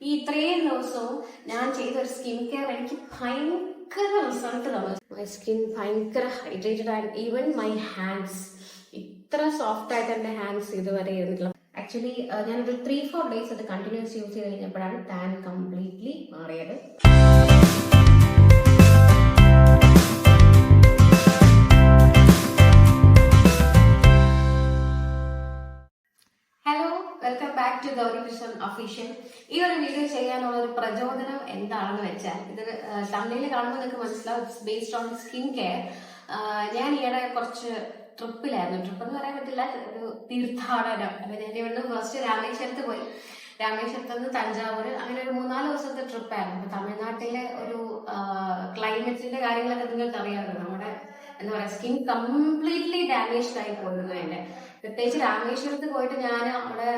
ഈ ഇത്രയും ദിവസവും ഞാൻ ചെയ്തൊരു സ്കിൻ കെയർ എനിക്ക് ഭയങ്കര റിസൾട്ട് തന്നു. മൈ സ്കിൻ ഭയങ്കര hydrated and even my hands ഇത്ര സോഫ്റ്റ് ആയിട്ട് എൻ്റെ ഹാൻഡ്സ് ഇതുവരെ ഇരുന്നിട്ടില്ല. ആക്ച്വലി ഞാനൊരു 3-4 ഡേയ്സ് അത് കണ്ടിന്യൂസ് യൂസ് ചെയ്ത് കഴിഞ്ഞപ്പോഴാണ് ടാൻ കംപ്ലീറ്റ്ലി മാറിയത്. Hello, welcome back to Gauri Krishnan official. ഈ ഒരു വീഡിയോ ചെയ്യാനുള്ള ഒരു പ്രചോദനം എന്താണെന്ന് വെച്ചാൽ, ഇത് തമിഴിൽ കാണുമ്പോൾ നിങ്ങൾക്ക് മനസ്സിലാവും, it's based on skin care. ഞാൻ ഈയിടെ കുറച്ച് ട്രിപ്പിലായിരുന്നു. ട്രിപ്പ് എന്ന് പറയാൻ പറ്റില്ല, ഒരു തീർത്ഥാടനം. അപ്പൊ ഞാൻ ഇവിടെ ഫസ്റ്റ് രാമേശ്വരത്ത് പോയി. രാമേശ്വരത്ത് നിന്ന് തഞ്ചാവൂര്, അങ്ങനെ ഒരു 3-4 ദിവസത്തെ ട്രിപ്പായിരുന്നു. അപ്പൊ തമിഴ്നാട്ടിലെ ഒരു ക്ലൈമറ്റിന്റെ കാര്യങ്ങളൊക്കെ നിങ്ങൾക്ക് അറിയാമല്ലോ. നമ്മുടെ എന്താ പറയാ, സ്കിൻ കംപ്ലീറ്റ്ലി ഡാമേജ്ഡ് ആയി പോയിരുന്നു എന്റെ. പ്രത്യേകിച്ച് രാമേശ്വരത്ത് പോയിട്ട് ഞാൻ അവിടെ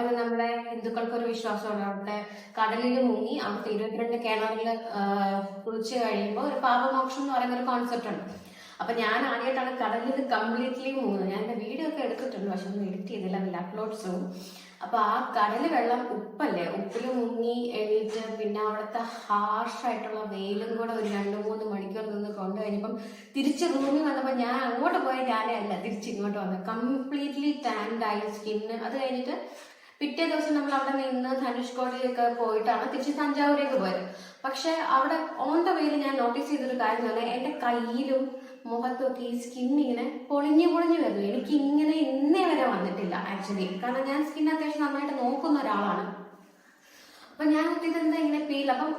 ഒരു നമ്മുടെ ഹിന്ദുക്കൾക്ക് ഒരു വിശ്വാസമുണ്ട്, അവിടെ കടലിൽ മുങ്ങി അവിടുത്തെ 22 കിണറിൽ കുളിച്ച് കഴിയുമ്പോൾ ഒരു പാപമോക്ഷം എന്ന് പറയുന്ന ഒരു കോൺസെപ്റ്റ് ഉണ്ട്. അപ്പൊ ഞാൻ ആദ്യമായിട്ടാണ് കടലിൽ കംപ്ലീറ്റ്ലി മുങ്ങുന്നത്. ഞാൻ എന്റെ വീഡിയോ ഒക്കെ എടുത്തിട്ടുണ്ട്, പക്ഷെ ഒന്നും എഡിറ്റ് ചെയ്തില്ല, അതിൽ അപ്ലോഡ് ചെയ്യും. അപ്പൊ ആ കടല് വെള്ളം ഉപ്പല്ലേ, ഉപ്പിൽ മുങ്ങി എണീറ്റ് പിന്നെ അവിടുത്തെ ഹാർഷായിട്ടുള്ള വെയിലും കൂടെ ഒരു 2-3 മണിക്കൂർ നിന്ന് കൊണ്ടു കഴിഞ്ഞപ്പം തിരിച്ച് റൂമിൽ വന്നപ്പോൾ ഞാൻ അങ്ങോട്ട് പോയ ഞാനേ അല്ല, തിരിച്ചിങ്ങോട്ട് വന്നത്. കംപ്ലീറ്റ്ലി ടാൻഡ് ആയി സ്കിന്ന്. അത് കഴിഞ്ഞിട്ട് പിറ്റേ ദിവസം നമ്മൾ അവിടെ നിന്ന് ധനുഷ്കോടിയൊക്കെ പോയിട്ടാണ് തിരിച്ച് തഞ്ചാവൂരേക്ക് പോയത്. പക്ഷെ അവിടെ ഓൺ ദ വേയിൽ ഞാൻ നോട്ടീസ് ചെയ്തൊരു കാര്യം എന്ന് പറഞ്ഞാൽ, എന്റെ കയ്യിലും മുഖത്തൊക്കെ ഈ സ്കിൻ ഇങ്ങനെ പൊളിഞ്ഞു വരുന്നു. എനിക്ക് ഇങ്ങനെ ഇന്നേ വരെ വന്നിട്ടില്ല ആക്ച്വലി, കാരണം ഞാൻ സ്കിൻ അത്യാവശ്യം നന്നായിട്ട് നോക്കുന്ന ഒരാളാണ്. അപ്പൊ ഞാൻ ഇതെന്താ ഇങ്ങനെ ഫീൽ, അപ്പം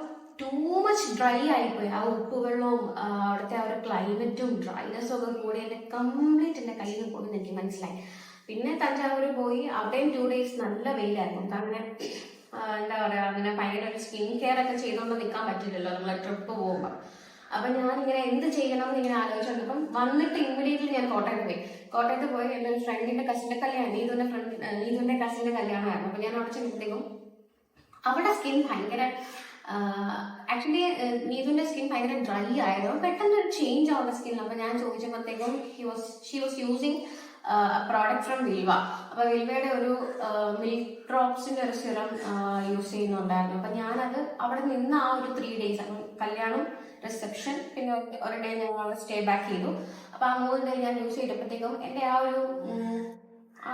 ടൂ മച്ച് ഡ്രൈ ആയിപ്പോയി. ആ ഉപ്പുവെള്ളവും അവിടുത്തെ ആ ഒരു ക്ലൈമറ്റും ഡ്രൈനെസ്സും ഒക്കെ കൂടി എന്റെ കംപ്ലീറ്റ് എന്റെ കയ്യിൽ നിന്ന് പോകുന്നത് എനിക്ക് മനസ്സിലായി. പിന്നെ തഞ്ചാവൂര് പോയി, അവിടെയും 2 ഡേയ്സ് നല്ല വെയിലായിരുന്നു. അങ്ങനെ എന്താ പറയാ, അങ്ങനെ ഭയങ്കര ഒരു സ്കിൻ കെയർ ഒക്കെ ചെയ്തുകൊണ്ട് നിൽക്കാൻ പറ്റില്ലല്ലോ നമ്മളെ ട്രിപ്പ് പോകുമ്പോൾ. അപ്പൊ ഞാനിങ്ങനെ എന്ത് ചെയ്യണം എന്ന് ഇങ്ങനെ ആലോചിച്ചപ്പം വന്നിട്ട് ഇമ്മീഡിയറ്റ്ലി ഞാൻ കോട്ടയത്ത് പോയി എന്റെ ഒരു ഫ്രണ്ടിന്റെ കസിന്റെ കല്യാണം, നീതുവിന്റെ കസിന്റെ കല്യാണമായിരുന്നു. അപ്പൊ ഞാൻ അവിടെ ചെന്നപ്പോഴത്തേക്കും അവിടെ സ്കിൻ ഭയങ്കര ആക്ച്വലി നീതുവിന്റെ സ്കിൻ ഭയങ്കര ഡ്രൈ ആയിരുന്നു. പെട്ടെന്ന് ഒരു ചേഞ്ച് ആവുന്ന സ്കിൻ. അപ്പൊ ഞാൻ ചോദിച്ചപ്പോഴത്തേക്കും she was using product from Vilvah. അപ്പൊ വിൽവയുടെ ഒരു മിൽക്ക് ഡ്രോപ്സിന്റെ ഒരു സിറം യൂസ് ചെയ്യുന്നുണ്ടായിരുന്നു. അപ്പൊ ഞാനത് അവിടെ നിന്ന് ആ ഒരു 3 ഡേയ്സ്, കല്യാണം, റിസപ്ഷൻ, പിന്നെ ഒരു ഡേ ഞങ്ങൾ സ്റ്റേ ബാക്ക് ചെയ്തു. അപ്പൊ ആ 3 ഡേ ഞാൻ യൂസ് ചെയ്തപ്പോഴത്തേക്കും എന്റെ ആ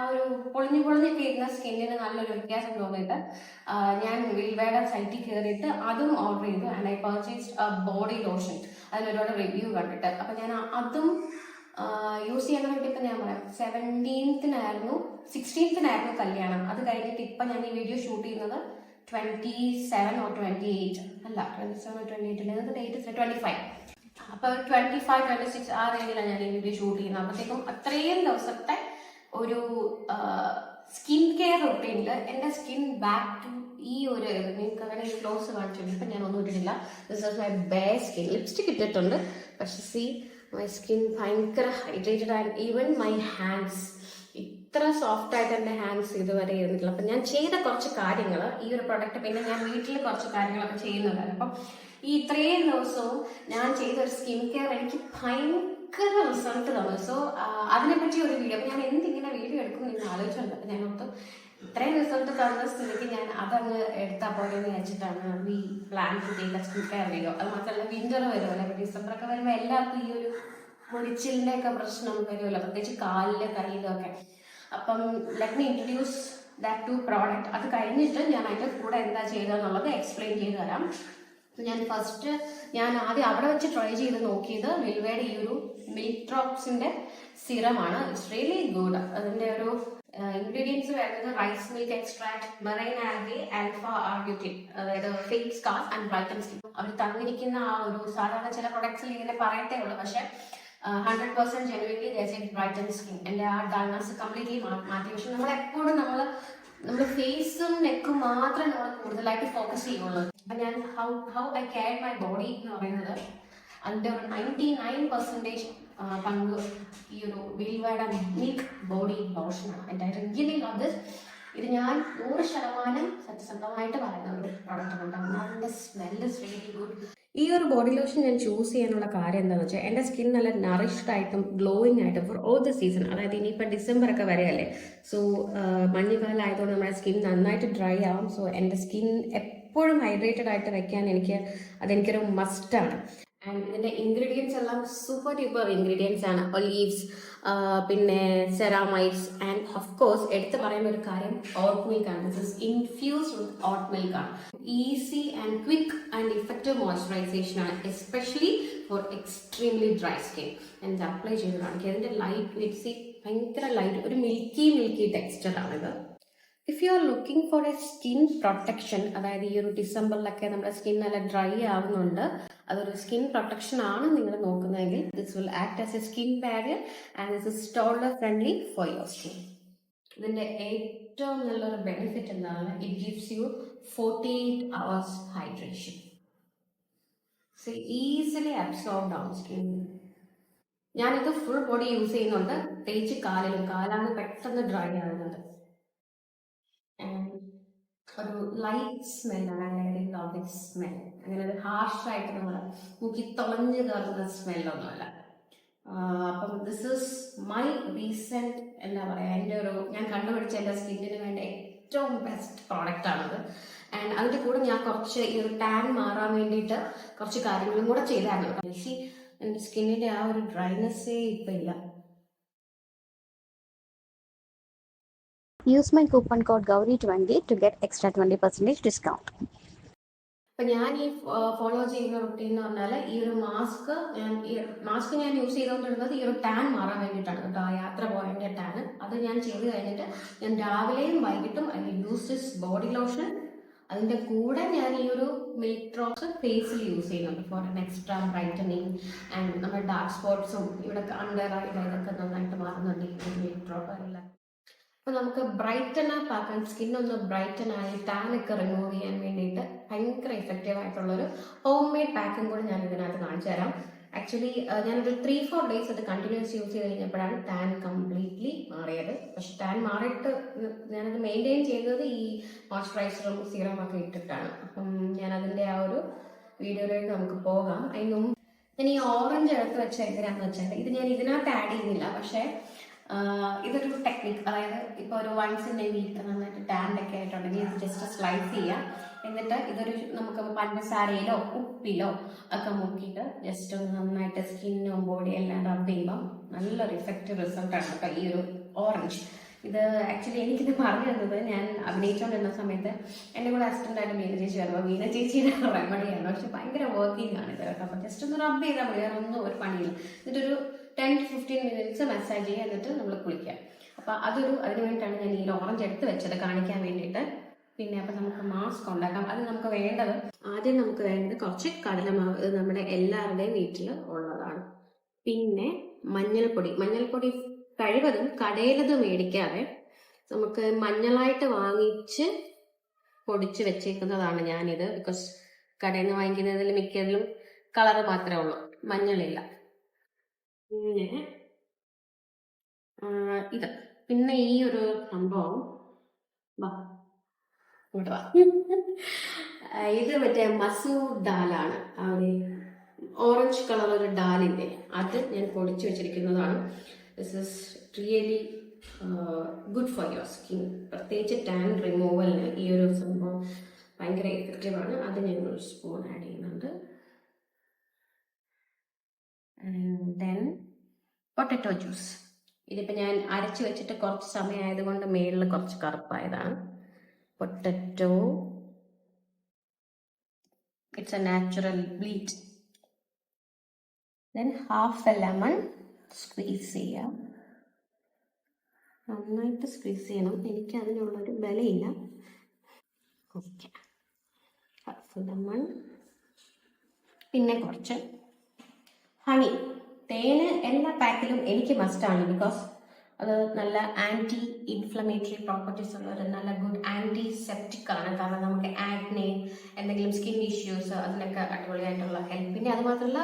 ഒരു പൊളിഞ്ഞൊക്കെ ഇരുന്ന സ്കിന്നിന് നല്ലൊരു വ്യത്യാസം തോന്നിയിട്ട് ഞാൻ വിൽവയുടെ സൈറ്റിൽ കയറിയിട്ട് അതും ഓർഡർ ചെയ്തു. And I purchased body lotion. അതിനൊരുപാട് റിവ്യൂ കണ്ടിട്ട് അപ്പൊ ഞാൻ അതും യൂസ് ചെയ്യാൻ വേണ്ടിയിട്ട് ഞാൻ പറയാം 16th കല്യാണം. അത് കഴിഞ്ഞിട്ട് ഇപ്പൊ ഞാൻ ഈ വീഡിയോ ഷൂട്ട് ചെയ്യുന്നത് 27 or 28 അല്ല, 27 or 28 ഡേറ്റ് 25. അപ്പൊ 25, 26 ആ റേഞ്ചിലാണ് ഞാൻ ഈ വീഡിയോ ഷൂട്ട് ചെയ്യുന്നത്. അപ്പോഴത്തേക്കും അത്രയും ദിവസത്തെ ഒരു സ്കിൻ കെയർ റൊട്ടീനില് എന്റെ സ്കിൻ ബാക്ക് ടു ഈ ഒരു, നിങ്ങൾക്ക് അങ്ങനെ ക്ലോസ് കാണിച്ചിട്ടുണ്ട്. ഇപ്പൊ ഞാൻ ഒന്നും ഇട്ടിട്ടില്ല. This is my best skin. Lipstick ഇട്ടിട്ടുണ്ട്, പക്ഷെ സി മൈ സ്കിൻ ഭയങ്കര hydrated and even my hands ഇത്ര സോഫ്റ്റ് ആയിട്ട് എൻ്റെ ഹാൻഡ്സ് ഇതുവരെ ഇരുന്നിട്ടില്ല. അപ്പം ഞാൻ ചെയ്ത കുറച്ച് കാര്യങ്ങൾ ഈ ഒരു പ്രൊഡക്റ്റ്, പിന്നെ ഞാൻ വീട്ടിൽ കുറച്ച് കാര്യങ്ങളൊക്കെ ചെയ്യുന്നുണ്ടായിരുന്നു. അപ്പം ഈ ഇത്രയും ദിവസവും ഞാൻ ചെയ്തൊരു സ്കിൻ കെയർ എനിക്ക് ഭയങ്കര റിസൾട്ട് തന്നു. സോ അതിനെപ്പറ്റി ഒരു വീഡിയോ, അപ്പം ഞാൻ എന്തിങ്ങനെ വീഡിയോ എടുക്കും എന്ന് ആലോചിച്ചിട്ടുണ്ട്. അപ്പം ഞാൻ ഓർത്തു ഇത്രയും റിസൾട്ട് തന്ന സ്ഥിതിക്ക് ഞാൻ അതങ്ങ് എടുത്താൽ പോലെ എന്ന് വെച്ചിട്ടാണ് we plan to take a skin care video. അത് മാത്രമല്ല വിന്റർ വരുമല്ലോ, ഡിസംബറൊക്കെ വരുമ്പോൾ എല്ലാവർക്കും ഈ ഒരു മുടിച്ചിലിൻ്റെ ഒക്കെ പ്രശ്നം വരുമല്ലോ, പ്രത്യേകിച്ച് കാലിലെ കയ്യിലും ഒക്കെ. അപ്പം let me introduce that two product. അത് കഴിഞ്ഞിട്ട് ഞാൻ അതിൻ്റെ കൂടെ എന്താ ചെയ്തതെന്നുള്ളത് എക്സ്പ്ലെയിൻ ചെയ്ത് തരാം. ഞാൻ ആദ്യം അവിടെ വെച്ച് ട്രൈ ചെയ്ത് നോക്കിയത് വിൽവയുടെ ഈ ഒരു മിൽക്ക് ഡ്രോപ്സിന്റെ സിറമാണ്. It's really good. അതിന്റെ ഒരു ഇൻഗ്രീഡിയൻസ് വരുന്നത് rice milk extract, marine algae, alpha arbutin, അതായത് face scar and brighten skin. അവർ തന്നിരിക്കുന്ന ആ ഒരു, സാധാരണ ചില പ്രൊഡക്ട്സിൽ ഇങ്ങനെ പറയത്തേ ഉള്ളൂ, പക്ഷെ 100% ജെനുവിൻലി ബ്രൈറ്റൻ സ്കിൻ. എൻ്റെ ആ ഡൾനെസ് കംപ്ലീറ്റ്ലി മാറ്റി. പക്ഷെ നമ്മളെപ്പോഴും നമ്മുടെ ഫേസും നെക്കും മാത്രം നമ്മൾ കൂടുതലായിട്ട് ഫോക്കസ് ചെയ്യുള്ളൂ. അപ്പൊ ഞാൻ how eye care my body എന്ന് പറയുന്നത് അതിൻ്റെ ഒരു 99% പങ്ക് ഈ ഒരു വിൽവയുടെ മിൽക്ക് ബോഡി ലോഷനാണ്. എൻ്റെ റിയലി ലവ് ദിസ്. ഇത് ഞാൻ 100% സത്യസന്ധമായിട്ട് പറയുന്ന ഒരു പ്രോഡക്റ്റ് ഉണ്ടാകും. അതിൻ്റെ സ്മെൽ ഇസ് റിയലി ഗുഡ്. ഈ ഒരു ബോഡി ലോഷൻ ഞാൻ ചൂസ് ചെയ്യാനുള്ള കാര്യം എന്താണെന്ന് വെച്ചാൽ എൻ്റെ സ്കിൻ നല്ല നറിഷ്ഡ് ആയിട്ടും ഗ്ലോയിങ് ആയിട്ടും ഫോർ ഓൾ ദ സീസൺ, അതായത് ഇനിയിപ്പോൾ ഡിസംബർ ഒക്കെ വരെയല്ലേ. സോ മഞ്ഞുകാലം ആയതുകൊണ്ട് നമ്മുടെ സ്കിൻ നന്നായിട്ട് ഡ്രൈ ആവും. സോ എൻ്റെ സ്കിൻ എപ്പോഴും ഹൈഡ്രേറ്റഡ് ആയിട്ട് വെക്കാൻ അതെനിക്കൊരു മസ്റ്റാണ്. ആൻഡ് ഇതിൻ്റെ ഇൻഗ്രീഡിയൻസ് എല്ലാം സൂപ്പർ ഡ്യൂപ്പർ ഇൻഗ്രീഡിയൻസ് ആണ്. ഒലീവ്സ്, പിന്നെ സെറാമൈഡ്സ്, ആൻഡ് ഓഫ് കോഴ്സ് എടുത്ത് പറയുന്ന ഒരു കാര്യം ഓട്ട് മിൽക്ക് ആണ്. This is infused with oat milk ആണ്. Easy and quick and effective moisturisation ആണ്, especially for extremely dry skin. ഞാൻ അപ്ലൈ ചെയ്ത് കാണിക്കുക. അതിൻ്റെ ലൈറ്റ് വെറ്റ് ഭയങ്കര ലൈറ്റ്, ഒരു മിൽക്കി ടെക്സ്ചർ ആണിത്. If you are looking for a skin protection, അതായത് ഈ ഒരു ഡിസംബറിലൊക്കെ നമ്മുടെ സ്കിൻ നല്ല ഡ്രൈ ആവുന്നുണ്ട്, അതൊരു സ്കിൻ പ്രൊട്ടക്ഷൻ ആണ് നിങ്ങൾ നോക്കുന്നതെങ്കിൽ this will act as A skin barrier and this is ടോളർ friendly four your skin. ഇതിന്റെ ഏറ്റവും നല്ലൊരു ബെനിഫിറ്റ് എന്താണ്? It gives you 48 hours hydration. So easily absorbed ആവും സ്കിൻ. ഞാനിത് ഫുൾ ബോഡി യൂസ് ചെയ്യുന്നുണ്ട്, പ്രത്യേകിച്ച് കാലാണ് പെട്ടെന്ന് ഡ്രൈ ആകുന്നത്. ഒരു ലൈറ്റ് സ്മെല്ലാണ്, ലവ്ലി സ്മെൽ. അങ്ങനെ ഒരു ഹാർഷായിട്ട് നമ്മൾ മുക്കി തുളഞ്ഞു കയറുന്ന സ്മെല്ലൊന്നുമല്ല. അപ്പം ദിസ് ഈസ് മൈ റീസെൻറ്റ്, എന്താ പറയുക, ഞാൻ കണ്ടുപിടിച്ച എൻ്റെ സ്കിന്നിന് വേണ്ട ഏറ്റവും ബെസ്റ്റ് പ്രോഡക്റ്റ് ആണത്. ആൻഡ് അതിൻ്റെ കൂടെ ഞാൻ കുറച്ച് ഈ ഒരു ടാൻ മാറാൻ വേണ്ടിയിട്ട് കുറച്ച് കാര്യങ്ങളും കൂടെ ചെയ്തായിരുന്നു. പക്ഷേ എൻ്റെ സ്കിന്നിൻ്റെ ആ ഒരു ഡ്രൈനെസ്സേ ഇപ്പം ഇല്ല. Use my coupon code GAURI20 to get extra 20% discount. അപ്പം ഞാൻ ഈ ഫോളോ ചെയ്യുന്ന റുട്ടീൻ എന്ന് പറഞ്ഞാൽ, ഈ ഒരു മാസ്ക് ഞാൻ യൂസ് ചെയ്തുകൊണ്ടിരുന്നത് ഈ ഒരു ടാൻ മാറാൻ വേണ്ടിയിട്ടാണ് കേട്ടോ. യാത്ര പോയതിൻ്റെ ടാൻ അത് ഞാൻ ചെയ്ത് കഴിഞ്ഞിട്ട് ഞാൻ രാവിലെയും വൈകിട്ടും I use this body lotion. അതിൻ്റെ കൂടെ ഞാൻ ഈ ഒരു മിൽക്ക് ഡ്രോപ്സ് ഫേസിൽ യൂസ് ചെയ്യുന്നുണ്ട് for an extra brightening. And നമ്മുടെ ഡാർക്ക് സ്പോട്ട്സും ഇവിടെ അണ്ടർ ഐ ഇതൊക്കെ നന്നായിട്ട് മാറുന്നുണ്ട് ഈ മിൽക്ക് ഡ്രോപ്പ് എല്ലാം. അപ്പോൾ നമുക്ക് ബ്രൈറ്റൻ അപ്പ് ആക്കാൻ, സ്കിന്നൊന്ന് ബ്രൈറ്റൻ ആയി ടാനൊക്കെ റിമൂവ് ചെയ്യാൻ വേണ്ടിയിട്ട് ഭയങ്കര ഇഫക്റ്റീവ് ആയിട്ടുള്ളൊരു ഹോം മെയ്ഡ് പാക്കും കൂടി ഞാൻ ഇതിനകത്ത് കാണിച്ചു തരാം. ആക്ച്വലി ഞാനൊരു 3-4 ഡേയ്സ് അത് കണ്ടിന്യൂസ് യൂസ് ചെയ്ത് കഴിഞ്ഞപ്പോഴാണ് ടാൻ കംപ്ലീറ്റ്ലി മാറിയത്. പക്ഷെ ടാൻ മാറിയിട്ട് ഞാനത് മെയിൻറ്റെയിൻ ചെയ്തത് ഈ മോയ്സ്ചറൈസറും സീറമൊക്കെ ഇട്ടിട്ടാണ്. അപ്പം ഞാനതിൻ്റെ ആ ഒരു വീഡിയോയിലേക്ക് നമുക്ക് പോകാം. അതിനും ഞാൻ ഈ ഓറഞ്ച് എടുത്ത് വെച്ച എന്തിനാന്ന് വെച്ചാൽ, ഇത് ഞാൻ ഇതിനകത്ത് ആഡ് ചെയ്യുന്നില്ല, പക്ഷേ ഇതൊരു ടെക്നിക്ക്. അതായത് ഇപ്പോൾ ഒരു വൺസ് ഇൻ എ വീക്ക് നന്നായിട്ട് ടാൻഡൊക്കെ ആയിട്ടുണ്ടെങ്കിൽ ഇത് ജസ്റ്റ് സ്ലൈസ് ചെയ്യാം. എന്നിട്ട് ഇതൊരു നമുക്ക് പഞ്ചസാരയിലോ ഉപ്പിലോ ഒക്കെ മുക്കിയിട്ട് ജസ്റ്റ് ഒന്ന് നന്നായിട്ട് സ്കിന്നും ബോഡി എല്ലാം റബ്ബ് ചെയ്യുമ്പം നല്ലൊരു ഇഫക്റ്റീവ് റിസൾട്ടാണ് കേട്ടോ ഈ ഒരു ഓറഞ്ച്. ഇത് ആക്ച്വലി എനിക്കിത് പറഞ്ഞു തന്നത്, ഞാൻ അഭിനയിച്ചുകൊണ്ടിരുന്ന സമയത്ത് എൻ്റെ കൂടെ അസിസ്റ്റൻ്റായിട്ട് മീന ചേച്ചി വരുമ്പോൾ മീന ചേച്ചിയുടെ റെമഡിയാണ്. പക്ഷെ ഭയങ്കര വർക്കിംഗ് ആണ് ഇത് കേട്ടോ. അപ്പോൾ ജസ്റ്റ് ഒന്ന് റബ്ബ് ചെയ്താൽ മതി, വേറെ ഒന്നും ഒരു പണിയില്ല. എന്നിട്ടൊരു 10 to 15 minutes മസാജ് ചെയ്യുക, എന്നിട്ട് നമ്മൾ കുളിക്കുക. അപ്പോൾ അതിന് വേണ്ടിയിട്ടാണ് ഞാൻ ഈ ഓറഞ്ച് എടുത്ത് വെച്ചത് കാണിക്കാൻ വേണ്ടിയിട്ട്. പിന്നെ അപ്പം നമുക്ക് മാസ്ക് ഉണ്ടാക്കാം. അത് നമുക്ക് വേണ്ടത്, ആദ്യം നമുക്ക് വേണ്ടത് കുറച്ച് കടലമാവ്. ഇത് നമ്മുടെ എല്ലാവരുടെയും വീട്ടിൽ ഉള്ളതാണ്. പിന്നെ മഞ്ഞൾപ്പൊടി കഴിവതും കടയിലത് മേടിക്കാതെ നമുക്ക് മഞ്ഞളായിട്ട് വാങ്ങിച്ച് പൊടിച്ച് വെച്ചേക്കുന്നതാണ് ഞാനിത്. ബിക്കോസ് കടയിൽ നിന്ന് വാങ്ങിക്കുന്നതിൽ മിക്കതിലും കളറ് മാത്രമേ ഉള്ളൂ, മഞ്ഞളില്ല. പിന്നെ ഇത്, പിന്നെ ഈ ഒരു സംഭവം ഇത് മറ്റേ മസൂർ ദാലാണ്, ആ ഒരു ഓറഞ്ച് കളർ ഒരു ഡാലിൻ്റെ, അത് ഞാൻ പൊടിച്ചു വെച്ചിരിക്കുന്നതാണ്. This is really good for your skin. പ്രത്യേകിച്ച് ടാൻ റിമൂവലിന് ഈ ഒരു സംഭവം ഭയങ്കര എഫക്റ്റീവാണ്. അത് ഞാൻ ഒരു സ്പൂൺ ആഡ് ചെയ്യുന്നുണ്ട്. Then potato juice. ഇതിപ്പോൾ ഞാൻ അരച്ച് വെച്ചിട്ട് കുറച്ച് സമയം ആയതുകൊണ്ട് മേളിൽ കുറച്ച് കറുപ്പായതാണ്. Potato, it's a natural bleach. Then half a lemon squeeze ചെയ്യാം. നന്നായിട്ട് സ്ക്വീസ് ചെയ്യണം, എനിക്ക് അതിനുള്ളൊരു ബലയില്ല. Okay, half lemon. പിന്നെ കുറച്ച് ഹണി. തേന് എല്ലാ പാക്കിലും എനിക്ക് മസ്റ്റാണ്, ബിക്കോസ് അത് നല്ല ആൻറ്റി ഇൻഫ്ലമേറ്ററി പ്രോപ്പർട്ടീസ് ഉള്ള ഒരു നല്ല ഗുഡ് ആൻറ്റിസെപ്റ്റിക് ആണ്. കാരണം നമുക്ക് ആക്നെ, എന്തെങ്കിലും സ്കിൻ ഇഷ്യൂസ്, അതിനൊക്കെ അടിപൊളിയായിട്ടുള്ള ഹെൽപ്പ്. പിന്നെ അത് മാത്രമല്ല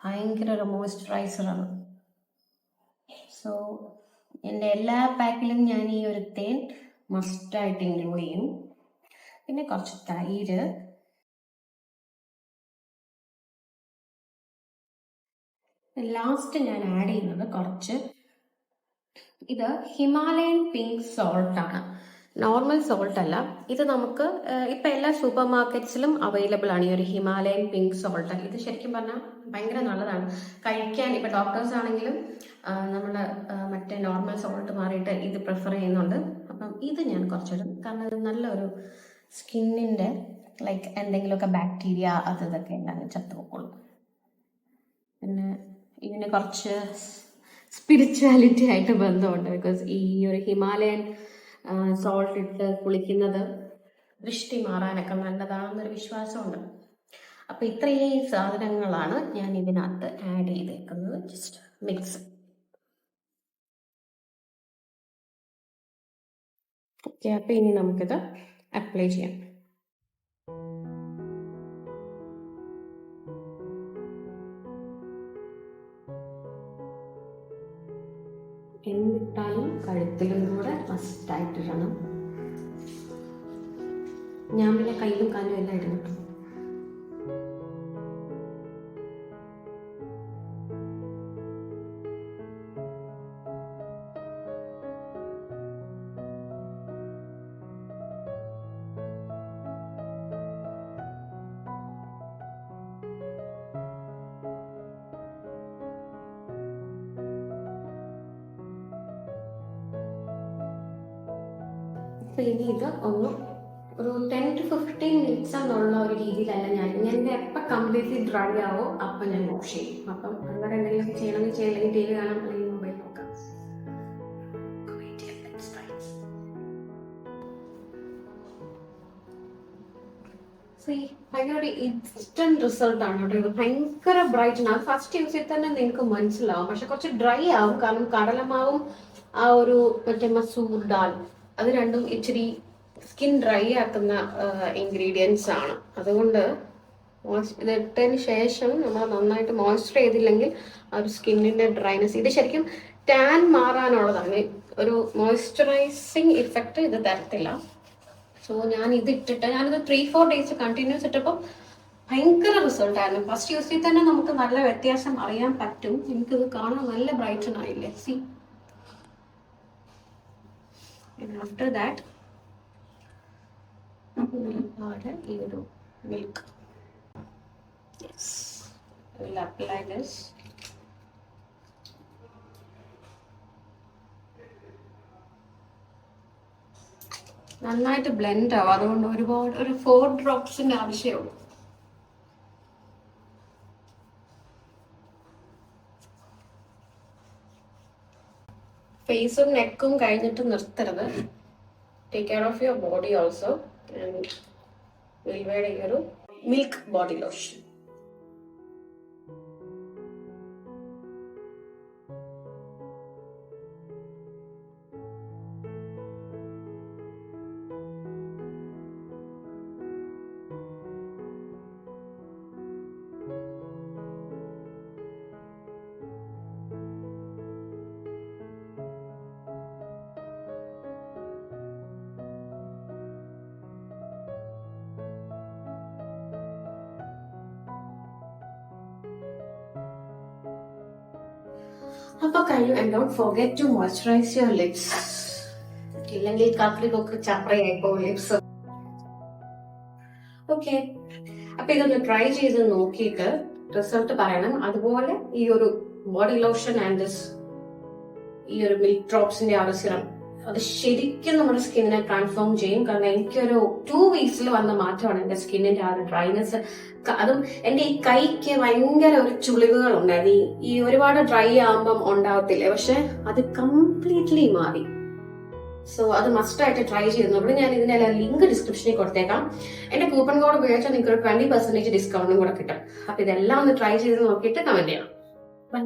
ഭയങ്കര ഒരു മോയ്സ്ചറൈസറാണ്. സോ എൻ്റെ എല്ലാ പാക്കിലും ഞാൻ ഈ ഒരു തേൻ മസ്റ്റായിട്ട് ഇൻക്ലൂഡ് ചെയ്യും. പിന്നെ കുറച്ച് തൈര്, ലാസ്റ്റ് ഞാൻ ആഡ് ചെയ്യുന്നത് കുറച്ച് ഇത് ഹിമാലയൻ പിങ്ക് സോൾട്ട് ആണ്. നോർമൽ സോൾട്ട് അല്ല ഇത്. നമുക്ക് ഇപ്പം എല്ലാ സൂപ്പർ മാർക്കറ്റ്സിലും അവൈലബിൾ ആണ് ഈ ഒരു ഹിമാലയൻ പിങ്ക് സോൾട്ട്. ഇത് ശരിക്കും പറഞ്ഞാൽ ഭയങ്കര നല്ലതാണ് കഴിക്കാൻ. ഇപ്പം ഡോക്ടേഴ്സ് ആണെങ്കിലും നമ്മൾ മറ്റേ നോർമൽ സോൾട്ട് മാറിയിട്ട് ഇത് പ്രിഫർ ചെയ്യുന്നുണ്ട്. അപ്പം ഇത് ഞാൻ കുറച്ചിടും, കാരണം ഇത് നല്ലൊരു സ്കിന്നിൻ്റെ ലൈക്ക് എന്തെങ്കിലുമൊക്കെ ബാക്ടീരിയ അത് ഇതൊക്കെ ഉണ്ടാകും ചത്തുപോക്കുള്ളൂ. പിന്നെ ഇതിന് കുറച്ച് സ്പിരിച്വാലിറ്റി ആയിട്ട് ബന്ധമുണ്ട്. ബിക്കോസ് ഈ ഒരു ഹിമാലയൻ സോൾട്ട് ഇട്ട് കുളിക്കുന്നത് ദൃഷ്ടി മാറാനൊക്കെ നല്ലതാണെന്നൊരു വിശ്വാസമുണ്ട്. അപ്പം ഇത്രയും സാധനങ്ങളാണ് ഞാൻ ഇതിനകത്ത് ആഡ് ചെയ്തേക്കുന്നത്. Just mix. ഓക്കെ, അപ്പം ഇനി നമുക്കിത് അപ്ലൈ ചെയ്യാം. എന്നിട്ടാലും കഴുത്തിലും കൂടെ മസ്റ്റായിട്ടിടണം. ഞാൻ പിന്നെ കയ്യിലും കാലും എല്ലാം ഇടുന്നു. അപ്പോൾ ഇനി ഇത് ഒരു 10 to 15 മിനിറ്റ്സ് എന്നുള്ള ഒരു രീതിയിലല്ല ഞാൻ എപ്പോൾ കംപ്ലീറ്റ്ലി ഡ്രൈ ആവോ അപ്പം ഞാൻ ഓഫ് ചെയ്യും. അപ്പം അങ്ങനെ എന്തെങ്കിലും ചെയ്യണമെങ്കിൽ ചെയ്യണമെങ്കിൽ ടി വി കാണാം, അല്ലെങ്കിൽ മൊബൈൽ നോക്കാം. ഭയങ്കര ഒരു ഇൻസ്റ്റന്റ് റിസൾട്ട് ആണ് കേട്ടോ. ഇത് ഭയങ്കര ബ്രൈറ്റ് ആണ്. അത് ഫസ്റ്റ് യൂസ് ചെയ്ത് തന്നെ നിങ്ങൾക്ക് മനസ്സിലാവും. പക്ഷെ കുറച്ച് ഡ്രൈ ആവും, കാരണം കടലമാവും ആ ഒരു മറ്റേ മസൂർ ദാൽ അത് രണ്ടും ഇച്ചിരി സ്കിൻ ഡ്രൈ ആക്കുന്ന ഇൻഗ്രീഡിയൻസ് ആണ്. അതുകൊണ്ട് ഇത് ഇട്ടതിന് ശേഷം നമ്മൾ നന്നായിട്ട് മോയ്സ്ചർ ചെയ്തില്ലെങ്കിൽ ആ ഒരു സ്കിന്നിന്റെ ഡ്രൈനെസ്, ഇത് ശരിക്കും ടാൻ മാറാനുള്ളതാണ്. ഒരു മോയ്സ്ചറൈസിങ് ഇഫക്റ്റ് ഇത് തരത്തില്ല. സോ ഞാൻ ഇത് ഇട്ടിട്ട് ഞാനിത് 3-4 ഡേയ്സ് കണ്ടിന്യൂസ് ഇട്ടപ്പോൾ ഭയങ്കര റിസൾട്ട് ആയിരുന്നു. ഫസ്റ്റ് യൂസ് ചെയ്ത് തന്നെ നമുക്ക് നല്ല വ്യത്യാസം അറിയാൻ പറ്റും. എനിക്കിത് കാണാൻ നല്ല ബ്രൈറ്റൻ ആയില്ലേ. സി, ആഫ്റ്റർ ദാറ്റ് ഈ ഒരു മിൽക്ക് അപ്ലൈ ദിസ്. നന്നായിട്ട് ബ്ലെൻഡ് ആവും. അതുകൊണ്ട് ഒരുപാട് ഒരു 4 ഡ്രോപ്സിന്റെ ആവശ്യമുള്ളൂ. ഫേസും നെക്കും കഴിഞ്ഞിട്ട് നിർത്തരുത്. Take care of your body also. വിൽവയുടെ ഈ ഒരു മിൽക്ക് ബോഡി ലോഷൻ. അപ്പൊ കഴിഞ്ഞു. And don't forget to moisturise your lips. ഇല്ലെങ്കിൽ കപ്പിളിലൊക്കെ ചപ്രയായിപ്പോ ലിപ്സ്. ഓക്കെ, അപ്പൊ ഇതൊന്ന് ട്രൈ ചെയ്ത് നോക്കിയിട്ട് റിസൾട്ട് പറയണം. അതുപോലെ ഈ ഒരു ബോഡി ലോഷൻ ആൻഡ് ഈ ഒരു മിൽക്ക് ഡ്രോപ്സിന്റെ ആ ഒരു സിറം അത് ശരിക്കും നമ്മുടെ സ്കിന്നിനെ ട്രാൻസ്ഫോം ചെയ്യും. കാരണം എനിക്കൊരു 2 വീക്സിൽ വന്ന മാറ്റമാണ് എന്റെ സ്കിന്നിന്റെ ആ ഒരു ഡ്രൈനെസ്. അതും എന്റെ ഈ കൈക്ക് ഭയങ്കര ഒരു ചുളിവുകൾ ഉണ്ടായിരുന്നു. ഈ ഒരുപാട് ഡ്രൈ ആകുമ്പം ഉണ്ടാവത്തില്ലേ, പക്ഷെ അത് കംപ്ലീറ്റ്ലി മാറി. സോ അത് മസ്റ്റായിട്ട് ട്രൈ ചെയ്ത് നോക്കണം. ഞാൻ ഇതിന്റെ ലിങ്ക് ഡിസ്ക്രിപ്ഷനിൽ കൊടുത്തേക്കാം. എന്റെ കൂപ്പൺ കോഡ് ഉപയോഗിച്ചാൽ നിങ്ങൾക്ക് ഒരു 20% ഡിസ്കൗണ്ടും കൂടെ കിട്ടും. അപ്പൊ ഇതെല്ലാം ഒന്ന് ട്രൈ ചെയ്ത് നോക്കിയിട്ട് കമന്റ് ചെയ്യണം. ബൈ.